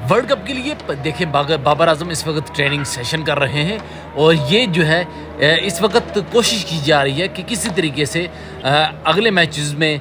World cup کے لیے دیکھیں بابر اعظم اس وقت ٹریننگ سیشن کر رہے ہیں، اور یہ جو ہے اس وقت کوشش کی جا رہی ہے کہ کسی طریقے سے اگلے میچز میں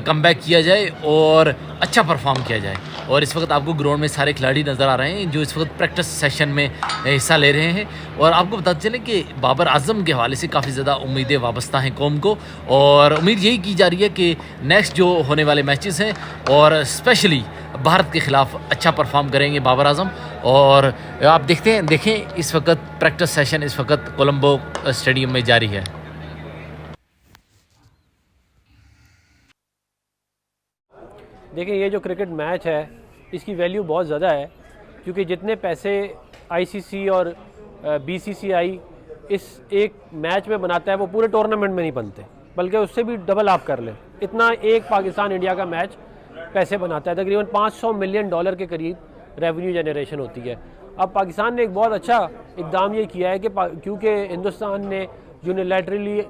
کم بیک کیا جائے اور اچھا پرفارم کیا جائے. اور اس وقت آپ کو گراؤنڈ میں سارے کھلاڑی نظر آ رہے ہیں جو اس وقت پریکٹس سیشن میں حصہ لے رہے ہیں. اور آپ کو بتاتے چلیں کہ بابر اعظم کے حوالے سے کافی زیادہ امیدیں وابستہ ہیں قوم کو، اور امید یہی کی جا رہی ہے کہ نیکسٹ جو ہونے والے میچز ہیں اور اسپیشلی بھارت کے خلاف اچھا پرفارم کریں گے بابر اعظم. اور آپ دیکھیں اس وقت پریکٹس سیشن اس وقت کولمبو اسٹیڈیم میں جاری ہے. دیکھیں یہ جو کرکٹ میچ ہے اس کی ویلیو بہت زیادہ ہے، کیونکہ جتنے پیسے آئی سی سی اور بی سی سی آئی اس ایک میچ میں بناتا ہے وہ پورے ٹورنامنٹ میں نہیں بنتے، بلکہ اس سے بھی ڈبل آپ کر لیں. اتنا ایک پاکستان انڈیا کا میچ پیسے بناتا ہے، تقریباً $500 ملین کے قریب ریونیو جنریشن ہوتی ہے. اب پاکستان نے ایک بہت اچھا اقدام یہ کیا ہے کہ کیونکہ ہندوستان نے یونیلیٹرلی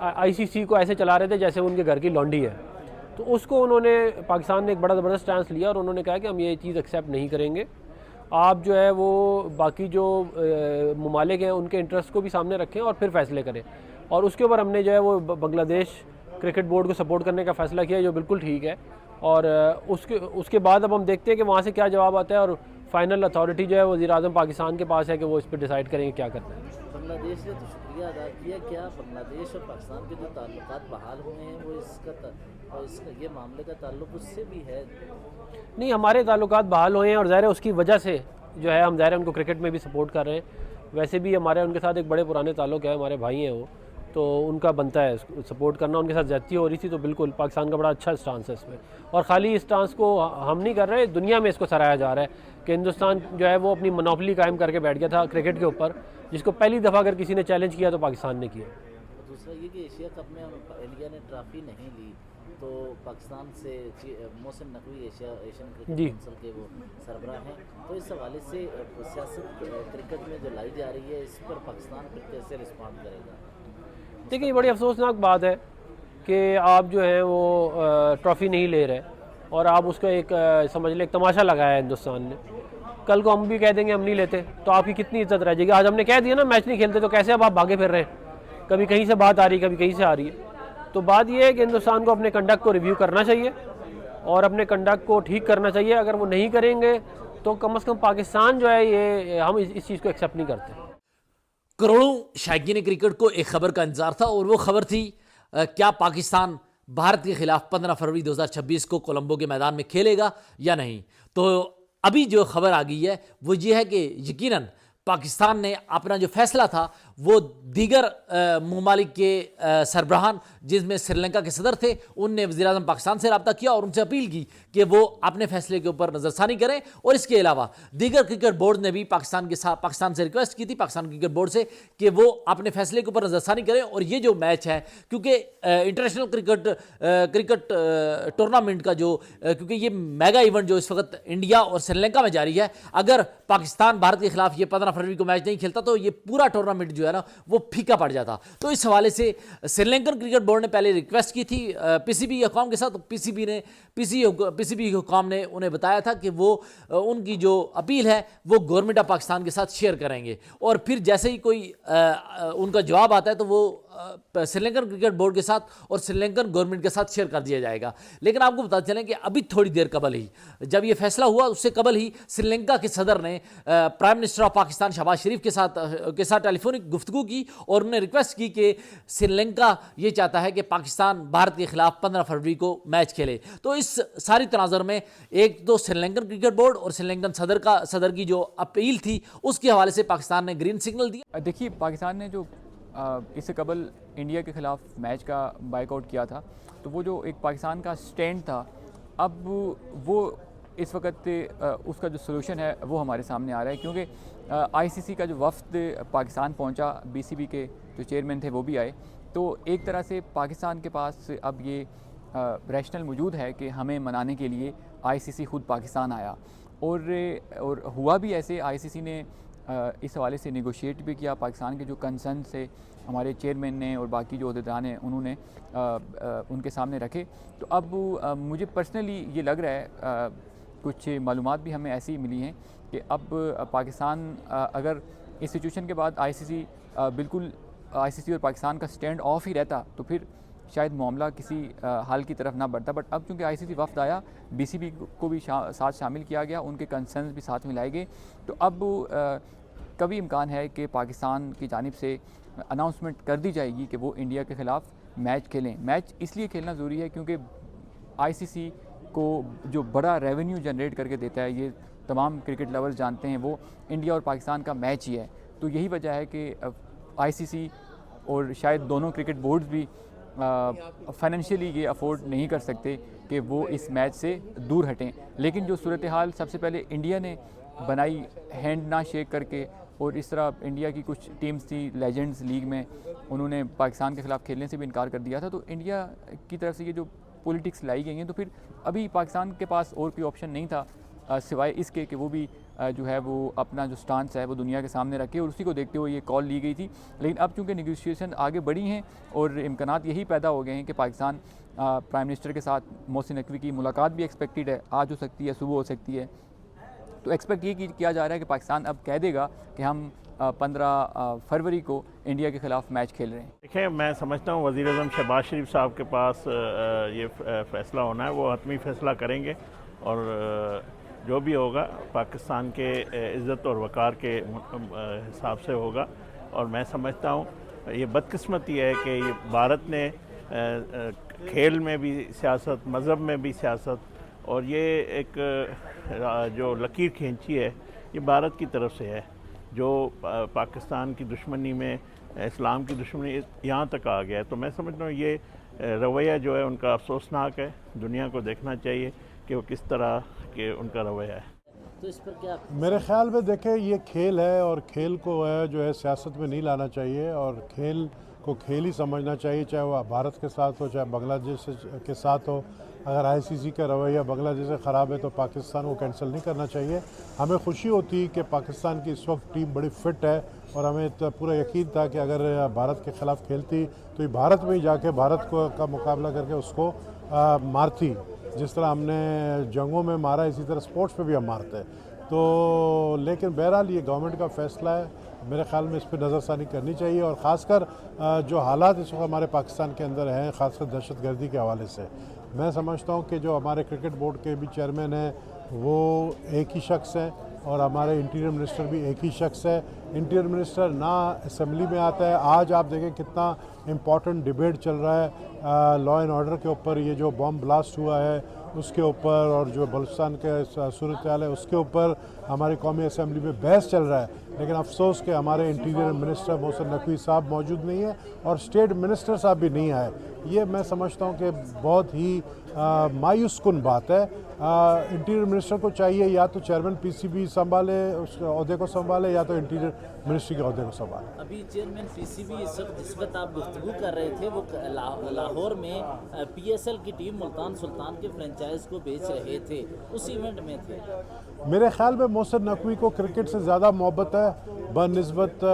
آئی سی سی کو ایسے چلا رہے تھے جیسے ان کے گھر کی لانڈی ہے، تو اس کو انہوں نے پاکستان نے ایک بڑا زبردست سٹینس لیا اور انہوں نے کہا کہ ہم یہ چیز ایکسیپٹ نہیں کریں گے. آپ جو ہے وہ باقی جو ممالک ہیں ان کے انٹرسٹ کو بھی سامنے رکھیں اور پھر فیصلے کریں. اور اس کے اوپر ہم نے جو ہے وہ بنگلہ دیش کرکٹ بورڈ کو سپورٹ کرنے کا فیصلہ کیا جو بالکل ٹھیک ہے. اور اس کے بعد اب ہم دیکھتے ہیں کہ وہاں سے کیا جواب آتا ہے، اور فائنل اتھارٹی جو ہے وزیر اعظم پاکستان کے پاس ہے کہ وہ اس پہ ڈیسائیڈ کریں گے کیا کرنا ہے. بنگلہ دیش نے تو شکریہ ادا کیا. کیا بنگلہ دیش اور پاکستان کے جو تعلقات بحال ہوئے ہیں وہ اس کا یہ معاملے کا تعلق اس سے بھی ہے؟ نہیں، ہمارے تعلقات بحال ہوئے ہیں، اور ظاہر ہے اس کی وجہ سے جو ہے ہم ظاہر ہے ان کو کرکٹ میں بھی سپورٹ کر رہے ہیں. ویسے بھی ہمارے ان کے ساتھ ایک بڑے پرانے تعلق ہے، ہمارے بھائی ہیں وہ، تو ان کا بنتا ہے سپورٹ کرنا. ان کے ساتھ زیادتی ہو رہی تھی تو بالکل پاکستان کا بڑا اچھا سٹانس ہے اس میں، اور خالی اس سٹانس کو ہم نہیں کر رہے، دنیا میں اس کو سراہا جا رہا ہے کہ ہندوستان جو ہے وہ اپنی منوپلی قائم کر کے بیٹھ گیا تھا کرکٹ کے اوپر، جس کو پہلی دفعہ اگر کسی نے چیلنج کیا تو پاکستان نے کیا. دوسرا یہ کہ ایشیا کپ میں انڈیا نے ٹرافی نہیں لی، تو پاکستان سے Mohsin Naqvi Asian cricket council کے وہ سربراہ ہیں، تو اس حوالے سے سیاست کرکٹ میں جو لائی جا رہی ہے اس پر پاکستان پھر کیسے رسپونڈ کرے گا؟ دیکھیں یہ بڑی افسوسناک بات ہے کہ آپ جو ہیں وہ ٹرافی نہیں لے رہے، اور آپ اس کا ایک سمجھ لیں ایک تماشا لگایا ہے ہندوستان نے. کل کو ہم بھی کہہ دیں گے ہم نہیں لیتے تو آپ کی کتنی عزت رہ جائے گی. آج ہم نے کہہ دیا نا میچ نہیں کھیلتے، تو کیسے اب آپ بھاگے پھر رہے ہیں؟ کبھی کہیں سے بات آ رہی ہے، کبھی کہیں سے آ رہی ہے. تو بات یہ ہے کہ ہندوستان کو اپنے کنڈکٹ کو ریویو کرنا چاہیے اور اپنے کنڈکٹ کو ٹھیک کرنا چاہیے. اگر وہ نہیں کریں گے تو کم از کم پاکستان جو ہے یہ ہم اس چیز کو ایکسیپٹ نہیں کرتے. کروڑوں شائقین کرکٹ کو ایک خبر کا انتظار تھا، اور وہ خبر تھی کیا پاکستان بھارت کے خلاف 15 فروری 2026 کو کولمبو کے میدان میں کھیلے گا یا نہیں. تو ابھی جو خبر آ گئی ہے وہ یہ ہے کہ یقیناً پاکستان نے اپنا جو فیصلہ تھا وہ دیگر ممالک کے سربراہان جس میں سری لنکا کے صدر تھے ان نے وزیر اعظم پاکستان سے رابطہ کیا اور ان سے اپیل کی کہ وہ اپنے فیصلے کے اوپر نظر ثانی کریں. اور اس کے علاوہ دیگر کرکٹ بورڈ نے بھی پاکستان سے ریکویسٹ کی تھی، پاکستان کرکٹ بورڈ سے، کہ وہ اپنے فیصلے کے اوپر نظر ثانی کریں. اور یہ جو میچ ہے کیونکہ انٹرنیشنل کرکٹ ٹورنامنٹ کا جو کیونکہ یہ میگا ایونٹ جو اس وقت انڈیا اور سری لنکا میں جاری ہے، اگر پاکستان بھارت کے خلاف یہ 15 فروری کو میچ نہیں کھیلتا تو یہ پورا ٹورنامنٹ جو ہے نا وہ پھیکا پڑ جاتا. تو اس حوالے سے سری لنکن کرکٹ بورڈ نے پہلے ریکویسٹ کی تھی پی سی بی حکام کے ساتھ. پی سی بی حکام نے انہیں بتایا تھا کہ وہ ان کی جو اپیل ہے وہ گورنمنٹ آف پاکستان کے ساتھ شیئر کریں گے، اور پھر جیسے ہی کوئی ان کا جواب آتا ہے تو وہ سری لنکن کرکٹ بورڈ کے ساتھ اور سری لنکن گورنمنٹ کے ساتھ شیئر کر دیا جائے گا. لیکن آپ کو بتا چلیں کہ ابھی تھوڑی دیر قبل ہی جب یہ فیصلہ ہوا اس سے قبل ہی سری لنکا کے صدر نے prime minister of Pakistan Shehbaz Sharif کے ساتھ ٹیلی فونک گفتگو کی اور انہوں نے ریکویسٹ کی کہ سری لنکا یہ چاہتا ہے کہ پاکستان بھارت کے خلاف 15 فروری کو میچ کھیلے. تو اس ساری تناظر میں ایک تو سری لنکن کرکٹ بورڈ اور سری لنکن صدر کی جو اپیل تھی اس کے حوالے سے پاکستان نے گرین سگنل دیا. دیکھیے پاکستان نے جو اس سے قبل انڈیا کے خلاف میچ کا بائک آؤٹ کیا تھا تو وہ جو ایک پاکستان کا سٹینڈ تھا، اب وہ اس وقت اس کا جو سلوشن ہے وہ ہمارے سامنے آ رہا ہے، کیونکہ آئی سی سی کا جو وفد پاکستان پہنچا، بی سی بی کے جو چیئرمین تھے وہ بھی آئے، تو ایک طرح سے پاکستان کے پاس اب یہ ریشنل موجود ہے کہ ہمیں منانے کے لیے آئی سی سی خود پاکستان آیا. اور ہوا بھی ایسے، آئی سی سی نے اس حوالے سے نیگوشیٹ بھی کیا، پاکستان کے جو کنسرن سے ہمارے چیئرمین نے اور باقی جو عہدیدار ہیں انہوں نے ان کے سامنے رکھے. تو اب مجھے پرسنلی یہ لگ رہا ہے، کچھ معلومات بھی ہمیں ایسی ملی ہیں کہ اب پاکستان اگر اس سچویشن کے بعد بالکل آئی سی سی اور پاکستان کا سٹینڈ آف ہی رہتا تو پھر شاید معاملہ کسی حل کی طرف نہ بڑھتا. بٹ اب چونکہ آئی سی سی وفد آیا, بی سی بی کو بھی ساتھ شامل کیا گیا, ان کے کنسرنز بھی ساتھ میں لائے گئے, تو اب کبھی امکان ہے کہ پاکستان کی جانب سے اناؤنسمنٹ کر دی جائے گی کہ وہ انڈیا کے خلاف میچ کھیلیں. میچ اس لیے کھیلنا ضروری ہے کیونکہ آئی سی سی کو جو بڑا ریونیو جنریٹ کر کے دیتا ہے, یہ تمام کرکٹ لورز جانتے ہیں, وہ انڈیا اور پاکستان کا میچ ہی ہے. تو یہی وجہ ہے کہ آئی سی سی اور شاید دونوں کرکٹ بورڈز بھی فائنینشلی یہ افورڈ نہیں کر سکتے کہ وہ اس میچ سے دور ہٹیں. لیکن جو صورتحال سب سے پہلے انڈیا نے بنائی ہینڈ نہ شیک کر کے, اور اس طرح انڈیا کی کچھ ٹیمز تھی لیجنڈز لیگ میں, انہوں نے پاکستان کے خلاف کھیلنے سے بھی انکار کر دیا تھا. تو انڈیا کی طرف سے یہ جو پولیٹکس لائی گئی ہیں, تو پھر ابھی پاکستان کے پاس اور کوئی آپشن نہیں تھا سوائے اس کے کہ وہ بھی جو ہے وہ اپنا جو سٹانس ہے وہ دنیا کے سامنے رکھے, اور اسی کو دیکھتے ہوئے یہ کال لی گئی تھی. لیکن اب چونکہ نیگوشیشن آگے بڑھی ہیں اور امکانات یہی پیدا ہو گئے ہیں کہ پاکستان پرائم منسٹر کے ساتھ محسن نقوی کی ملاقات بھی ایکسپیکٹڈ ہے, آج ہو سکتی ہے, صبح ہو سکتی ہے. تو ایکسپیکٹ یہ کیا جا رہا ہے کہ پاکستان اب کہہ دے گا کہ ہم 15 فروری کو انڈیا کے خلاف میچ کھیل رہے ہیں. دیکھیں, میں سمجھتا ہوں وزیر اعظم شہباز شریف صاحب کے پاس یہ فیصلہ ہونا ہے, وہ حتمی فیصلہ کریں گے, اور جو بھی ہوگا پاکستان کے عزت اور وقار کے حساب سے ہوگا. اور میں سمجھتا ہوں یہ بدقسمتی ہے کہ یہ بھارت نے کھیل میں بھی سیاست, مذہب میں بھی سیاست, اور یہ ایک جو لکیر کھینچی ہے یہ بھارت کی طرف سے ہے, جو پاکستان کی دشمنی میں, اسلام کی دشمنی یہاں تک آ گیا ہے. تو میں سمجھتا ہوں یہ رویہ جو ہے ان کا افسوسناک ہے. دنیا کو دیکھنا چاہیے کہ وہ کس طرح کہ ان کا رویہ ہے. تو اس پر کیا میرے خیال میں دیکھیں, یہ کھیل ہے اور کھیل کو جو ہے سیاست میں نہیں لانا چاہیے, اور کھیل کو کھیل ہی سمجھنا چاہیے, چاہے وہ بھارت کے ساتھ ہو چاہے بنگلہ دیش کے ساتھ ہو. اگر آئی سی سی کا رویہ بنگلہ دیش سے خراب ہے تو پاکستان کو کینسل نہیں کرنا چاہیے. ہمیں خوشی ہوتی کہ پاکستان کی اس وقت ٹیم بڑی فٹ ہے, اور ہمیں پورا یقین تھا کہ اگر بھارت کے خلاف کھیلتی تو یہ بھارت میں ہی جا کے بھارت کا مقابلہ کر کے اس کو مارتی. جس طرح ہم نے جنگوں میں مارا اسی طرح سپورٹس پہ بھی ہم مارتے ہیں. تو لیکن بہرحال یہ گورنمنٹ کا فیصلہ ہے, میرے خیال میں اس پہ نظر ثانی کرنی چاہیے. اور خاص کر جو حالات اس وقت ہمارے پاکستان کے اندر ہیں, خاص کر دہشت گردی کے حوالے سے, میں سمجھتا ہوں کہ جو ہمارے کرکٹ بورڈ کے بھی چیئرمین ہیں وہ ایک ہی شخص ہیں, اور ہمارے انٹیریئر منسٹر بھی ایک ہی شخص ہے. انٹیریئر منسٹر نہ اسمبلی میں آتا ہے. آج آپ دیکھیں کتنا امپورٹنٹ ڈیبیٹ چل رہا ہے لا اینڈ آرڈر کے اوپر, یہ جو بم بلاسٹ ہوا ہے اس کے اوپر, اور جو بلوچستان کے صورتحال ہے اس کے اوپر ہماری قومی اسمبلی میں بحث چل رہا ہے. لیکن افسوس کہ ہمارے انٹیریئر منسٹر محسن نقوی صاحب موجود نہیں ہیں, اور اسٹیٹ منسٹر صاحب بھی نہیں آئے. یہ میں سمجھتا ہوں کہ بہت ہی مایوس کن بات ہے. انٹیریئر منسٹر کو چاہیے یا تو چیئرمین پی سی بی سنبھالے, اس عہدے کو سنبھالے, یا تو انٹیریئر منسٹری کے عہدے کو سنبھالے. ابھی چیئرمین پی سی بی جس وقت آپ گفتگو کر رہے تھے, وہ لاہور میں پی ایس ایل کی ٹیم ملتان سلطان کے فرنچائز کو بیچ رہے تھے, اس ایونٹ میں تھے. میرے خیال میں محسن نقوی کو کرکٹ سے زیادہ محبت ہے بنسبت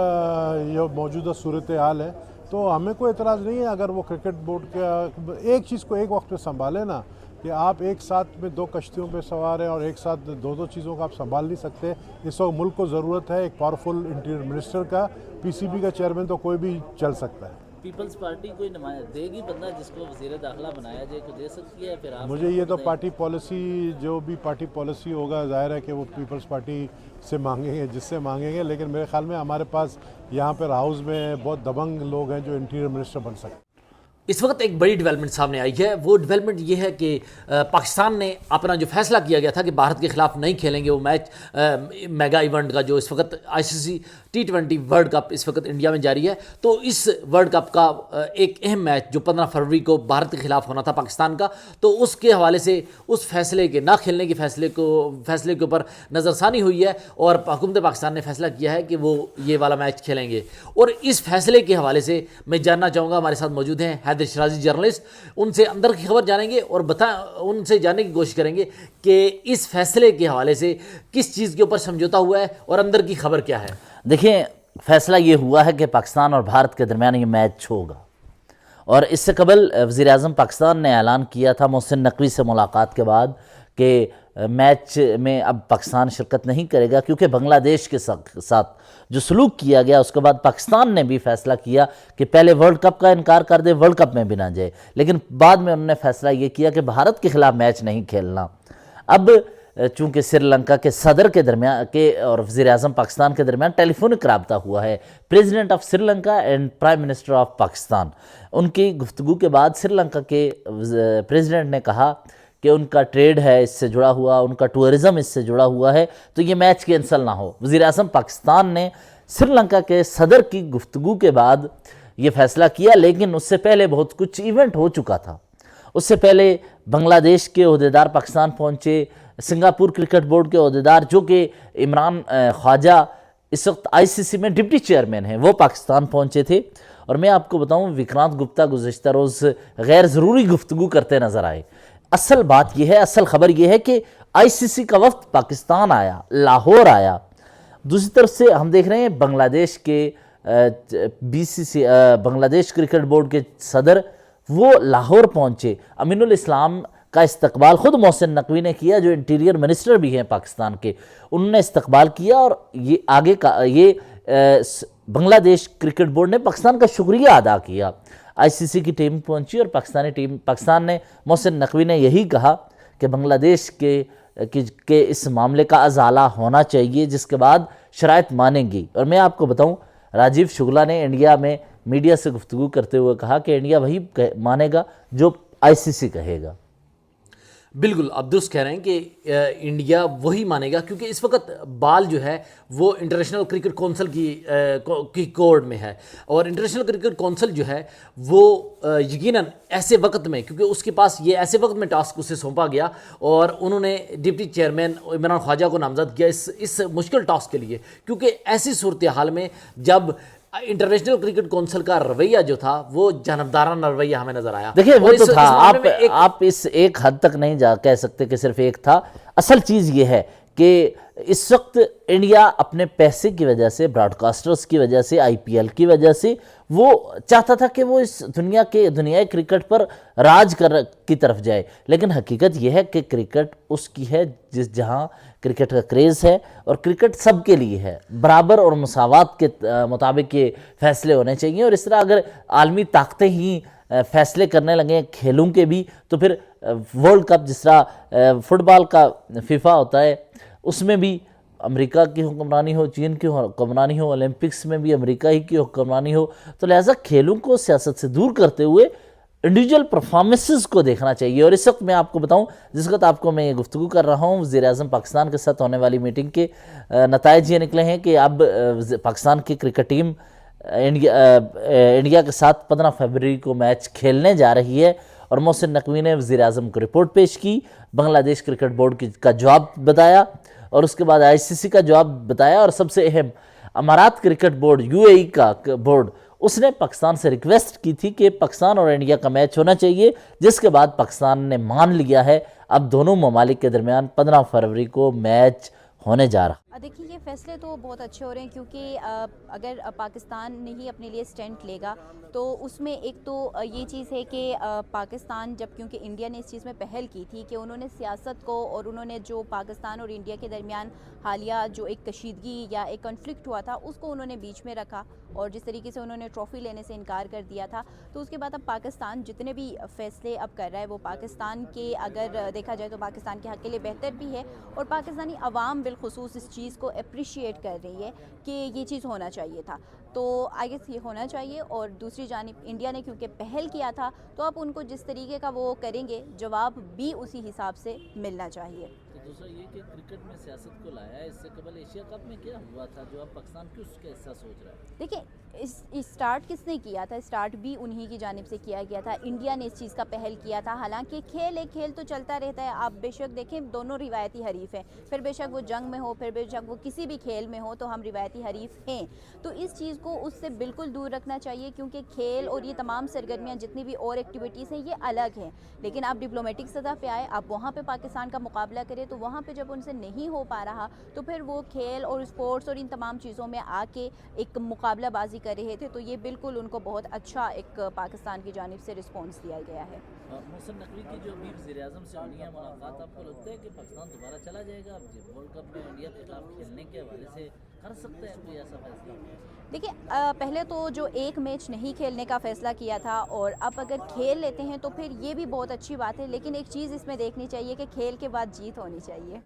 یہ موجودہ صورتحال ہے. تو ہمیں کوئی اعتراض نہیں ہے اگر وہ کرکٹ بورڈ کا ایک چیز کو ایک وقت پہ سنبھالے نا, کہ آپ ایک ساتھ میں 2 کشتیوں پہ سوار ہیں اور ایک ساتھ 2 چیزوں کو آپ سنبھال نہیں سکتے. اس وقت ملک کو ضرورت ہے ایک پاورفل انٹیریئر منسٹر کا. پی سی بی کا چیئرمین تو کوئی بھی چل سکتا ہے. پیپلز پارٹی کوئی نمائندہ دے گی, بندہ جس کو وزیر داخلہ بنایا جائے کو دے سکتی ہے. پھر آپ مجھے یہ تو پارٹی پالیسی, جو بھی پارٹی پالیسی ہوگا, ظاہر ہے کہ وہ پیپلز پارٹی سے مانگیں گے, جس سے مانگیں گے. لیکن میرے خیال میں ہمارے پاس یہاں پر ہاؤس میں بہت دبنگ لوگ ہیں جو انٹیریئر منسٹر بن سکتے ہیں. اس وقت ایک بڑی ڈیولپمنٹ سامنے آئی ہے. وہ ڈیولپمنٹ یہ ہے کہ پاکستان نے اپنا جو فیصلہ کیا گیا تھا کہ بھارت کے خلاف نہیں کھیلیں گے وہ میچ, میگا ایونٹ کا جو اس وقت آئی سی سی T20 ورلڈ کپ اس وقت انڈیا میں جاری ہے, تو اس ورلڈ کپ کا ایک اہم میچ جو 15 فروری کو بھارت کے خلاف ہونا تھا پاکستان کا, تو اس کے حوالے سے اس فیصلے کے نہ کھیلنے کے فیصلے کے اوپر نظر ثانی ہوئی ہے, اور حکومت پاکستان نے فیصلہ کیا ہے کہ وہ یہ والا میچ کھیلیں گے. اور اس فیصلے کے حوالے سے میں جاننا چاہوں گا, ہمارے ساتھ موجود ہیں حیدر شرازی جرنلسٹ, ان سے اندر کی خبر جانیں گے اور ان سے جاننے کی کوشش کریں گے کہ اس فیصلے کے حوالے سے کس چیز کے اوپر سمجھوتا ہوا ہے اور اندر کی خبر کیا ہے. دیکھیں, فیصلہ یہ ہوا ہے کہ پاکستان اور بھارت کے درمیان یہ میچ ہوگا, اور اس سے قبل وزیر اعظم پاکستان نے اعلان کیا تھا محسن نقوی سے ملاقات کے بعد کہ میچ میں اب پاکستان شرکت نہیں کرے گا، کیونکہ بنگلہ دیش کے ساتھ جو سلوک کیا گیا اس کے بعد پاکستان نے بھی فیصلہ کیا کہ پہلے ورلڈ کپ کا انکار کر دے، ورلڈ کپ میں بھی نہ جائے، لیکن بعد میں انہوں نے فیصلہ یہ کیا کہ بھارت کے خلاف میچ نہیں کھیلنا۔ اب چونکہ سری لنکا کے صدر کے درمیان اور وزیر اعظم پاکستان کے درمیان ٹیلی فونک رابطہ ہوا ہے، president of Sri Lanka and prime minister of Pakistan, ان کی گفتگو کے بعد سری لنکا کے پریزیڈنٹ نے کہا کہ ان کا ٹریڈ ہے اس سے جڑا ہوا، ان کا ٹورزم اس سے جڑا ہوا ہے، تو یہ میچ کینسل نہ ہو۔ وزیر اعظم پاکستان نے سری لنکا کے صدر کی گفتگو کے بعد یہ فیصلہ کیا، لیکن اس سے پہلے بہت کچھ ایونٹ ہو چکا تھا۔ اس سے پہلے بنگلہ دیش کے عہدیدار پاکستان پہنچے، سنگاپور کرکٹ بورڈ کے عہدیدار جو کہ عمران خواجہ اس وقت ICC میں ڈپٹی چیئرمین ہیں، وہ پاکستان پہنچے تھے۔ اور میں آپ کو بتاؤں وکرانت گپتا گزشتہ روز غیر ضروری گفتگو کرتے نظر آئے۔ اصل بات یہ ہے، اصل خبر یہ ہے کہ ICC کا وفد پاکستان آیا، لاہور آیا۔ دوسری طرف سے ہم دیکھ رہے ہیں بنگلہ دیش کے بنگلہ دیش کرکٹ بورڈ کے صدر وہ لاہور پہنچے۔ امین الاسلام کا استقبال خود محسن نقوی نے کیا، جو انٹیریئر منسٹر بھی ہیں پاکستان کے، انہوں نے استقبال کیا، اور یہ آگے کا بنگلہ دیش کرکٹ بورڈ نے پاکستان کا شکریہ ادا کیا۔ ICC کی ٹیم پہنچی اور پاکستان نے محسن نقوی نے یہی کہا کہ بنگلہ دیش کے اس معاملے کا ازالہ ہونا چاہیے، جس کے بعد شرائط مانیں گی۔ اور میں آپ کو بتاؤں راجیو شکلا نے انڈیا میں میڈیا سے گفتگو کرتے ہوئے کہا کہ انڈیا وہی مانے گا جو ICC کہے گا۔ بالکل آپ درست کہہ رہے ہیں کہ انڈیا وہی مانے گا، کیونکہ اس وقت بال جو ہے وہ انٹرنیشنل کرکٹ کونسل کی کورٹ میں ہے، اور انٹرنیشنل کرکٹ کونسل جو ہے وہ یقیناً ایسے وقت میں، کیونکہ اس کے پاس یہ ایسے وقت میں ٹاسک اسے سونپا گیا اور انہوں نے ڈپٹی چیئرمین عمران خواجہ کو نامزد کیا اس مشکل ٹاسک کے لیے، کیونکہ ایسی صورتحال میں جب انٹرنیشنل کرکٹ کونسل کا رویہ جو تھا وہ جانبدارانہ رویہ ہمیں نظر آیا۔ دیکھیں وہ تو تھا، آپ اس ایک حد تک نہیں کہہ سکتے کہ صرف ایک تھا۔ اصل چیز یہ ہے کہ اس وقت انڈیا اپنے پیسے کی وجہ سے، براڈ کاسٹرز کی وجہ سے، IPL کی وجہ سے وہ چاہتا تھا کہ وہ اس دنیائے کرکٹ پر راج کی طرف جائے، لیکن حقیقت یہ ہے کہ کرکٹ اس کی ہے جہاں کرکٹ کا کریز ہے، اور کرکٹ سب کے لیے ہے، برابر اور مساوات کے مطابق یہ فیصلے ہونے چاہیے۔ اور اس طرح اگر عالمی طاقتیں ہی فیصلے کرنے لگیں کھیلوں کے بھی، تو پھر ورلڈ کپ جس طرح فٹ بال کا فیفا ہوتا ہے اس میں بھی امریکہ کی حکمرانی ہو، چین کی حکمرانی ہو، اولمپکس میں بھی امریکہ ہی کی حکمرانی ہو، تو لہٰذا کھیلوں کو سیاست سے دور کرتے ہوئے انڈیویجول پرفارمنسز کو دیکھنا چاہیے۔ اور اس وقت میں آپ کو بتاؤں، جس وقت آپ کو میں یہ گفتگو کر رہا ہوں، وزیر اعظم پاکستان کے ساتھ ہونے والی میٹنگ کے نتائج یہ نکلے ہیں کہ اب پاکستان کی کرکٹ ٹیم انڈیا کے ساتھ 15 فروری کو میچ کھیلنے جا رہی ہے، اور محسن نقوی نے وزیر اعظم کو رپورٹ پیش کی، بنگلہ دیش کرکٹ بورڈ کا جواب بتایا، اور اس کے بعد ICC کا جواب بتایا، اور سب سے اہم امارات کرکٹ بورڈ UAE کا بورڈ، اس نے پاکستان سے ریکویسٹ کی تھی کہ پاکستان اور انڈیا کا میچ ہونا چاہیے، جس کے بعد پاکستان نے مان لیا ہے۔ اب دونوں ممالک کے درمیان 15 فروری کو میچ ہونے جا رہا۔ دیکھیے یہ فیصلے تو بہت اچھے ہو رہے ہیں، کیونکہ اگر پاکستان نہیں اپنے لیے سٹینڈ لے گا تو اس میں ایک تو یہ چیز ہے کہ پاکستان جب، کیونکہ انڈیا نے اس چیز میں پہل کی تھی کہ انہوں نے سیاست کو، اور انہوں نے جو پاکستان اور انڈیا کے درمیان حالیہ جو ایک کشیدگی یا ایک کنفلکٹ ہوا تھا اس کو انہوں نے بیچ میں رکھا، اور جس طریقے سے انہوں نے ٹرافی لینے سے انکار کر دیا تھا، تو اس کے بعد اب پاکستان جتنے بھی فیصلے اب کر رہا ہے وہ پاکستان کے، اگر دیکھا جائے تو پاکستان کے حق کے لیے بہتر بھی ہے، اور پاکستانی عوام بالخصوص اس چیز کو اپریشیٹ کر رہی ہے کہ یہ چیز ہونا چاہیے تھا، تو آئی گیس یہ ہونا چاہیے۔ اور دوسری جانب انڈیا نے کیونکہ پہل کیا تھا، تو اب ان کو جس طریقے کا وہ کریں گے جواب بھی اسی حساب سے ملنا چاہیے۔ دوسرا یہ کہ کرکٹ میں سیاست کو لایا ہے، اس سے قبل ایشیا کپ میں کیا ہوا تھا جو اب پاکستان کیوں اس کا حصہ سوچ رہا ہے؟ دیکھیں اسٹارٹ کس نے کیا تھا؟ اسٹارٹ بھی انہی کی جانب سے کیا گیا تھا، انڈیا نے اس چیز کا پہل کیا تھا۔ حالانکہ کھیل ایک کھیل تو چلتا رہتا ہے، آپ بے شک دیکھیں دونوں روایتی حریف ہیں، پھر بے شک وہ جنگ میں ہو، پھر بے شک وہ کسی بھی کھیل میں ہو، تو ہم روایتی حریف ہیں، تو اس چیز کو اس سے بالکل دور رکھنا چاہیے، کیونکہ کھیل اور یہ تمام سرگرمیاں جتنی بھی اور ایکٹیویٹیز ہیں یہ الگ ہیں، لیکن آپ ڈپلومیٹک سطح پہ آئے، آپ وہاں پہ پاکستان کا مقابلہ کریں تو وہاں پہ جب ان سے نہیں ہو پا رہا تو پھر وہ کھیل اور اسپورٹس اور ان تمام چیزوں میں آ کے ایک مقابلہ بازی کر رہے تھے، تو یہ بالکل ان کو بہت اچھا ایک پاکستان کی جانب سے رسپانس دیا گیا ہے۔ محسن نقوی کی جو ابھی وزیر اعظم سے ہونی ہے ملاقات، آپ کو لگتا ہے کہ پاکستان دوبارہ چلا جائے گا ورلڈ کپ میں انڈیا کے خلاف کھیلنے کے حوالے سے؟ کر سکتا ہے کوئی ایسا فیصلہ؟ دیکھیں پہلے تو جو ایک میچ نہیں کھیلنے کا فیصلہ کیا تھا، اور اب اگر کھیل لیتے ہیں تو پھر یہ بھی بہت اچھی بات ہے، لیکن ایک چیز اس میں دیکھنی چاہیے کہ کھیل کے بعد جیت ہونی چاہیے۔